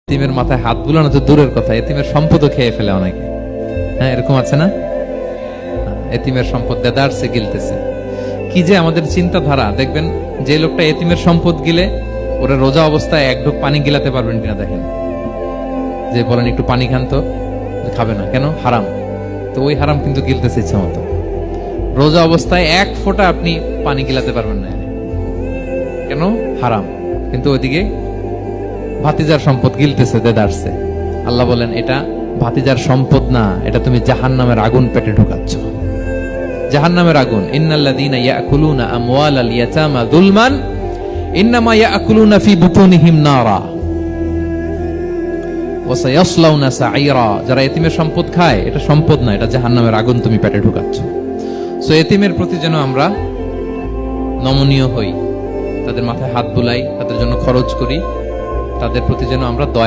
এতিমের মাথায় হাত বুলানো তো দূরের কথা, এতিমের সম্পদও খেয়ে ফেলে অনেকে। হ্যাঁ, এরকম আছে না? এতিমের সম্পদ দেদারসে গিলতেছে। কি যে আমাদের চিন্তাধারা! দেখবেন যে লোকটা এতিমের সম্পদ গিলে, ওরা রোজা অবস্থায় এক ঢোক পানি গিলাতে পারবেন কিনা দেখেন। যে বলেন একটু পানি খান তো, খাবে না কেন? হারাম। তো ওই হারাম কিন্তু গিলতেছে ইচ্ছা মতো। রোজা অবস্থায় এক ফোঁটা আপনি পানি গিলাতে পারবেন না, কেন? হারাম। কিন্তু ওইদিকে ভাতিজার সম্পদ গিলতেছে দেদারসে। আল্লাহ বলেন এটা ভাতিজার সম্পদ না, এটা তুমি জাহান্নামের আগুন পেটে ঢুকাচ্ছ। জাহান্নামের আগুন। ইন্নাল্লাযীনা ইয়াকুলুনা আমওয়ালাল ইয়াতামা যুলমান ইন্নামা ইয়াকুলুনা ফি বুতুনিহিম নারা ওয়া সায়াসলাউনা সাঈরা। যারা এতিমের সম্পদ খায়, এটা সম্পদ না, এটা জাহান্নামের আগুন তুমি পেটে ঢুকাচ্ছ। সো এতিমের প্রতি যেন আমরা নমনীয় হই, তাদের মাথায় হাত বুলাই, তাদের জন্য খরচ করি, তাদের প্রতি যেন আমরা দয়া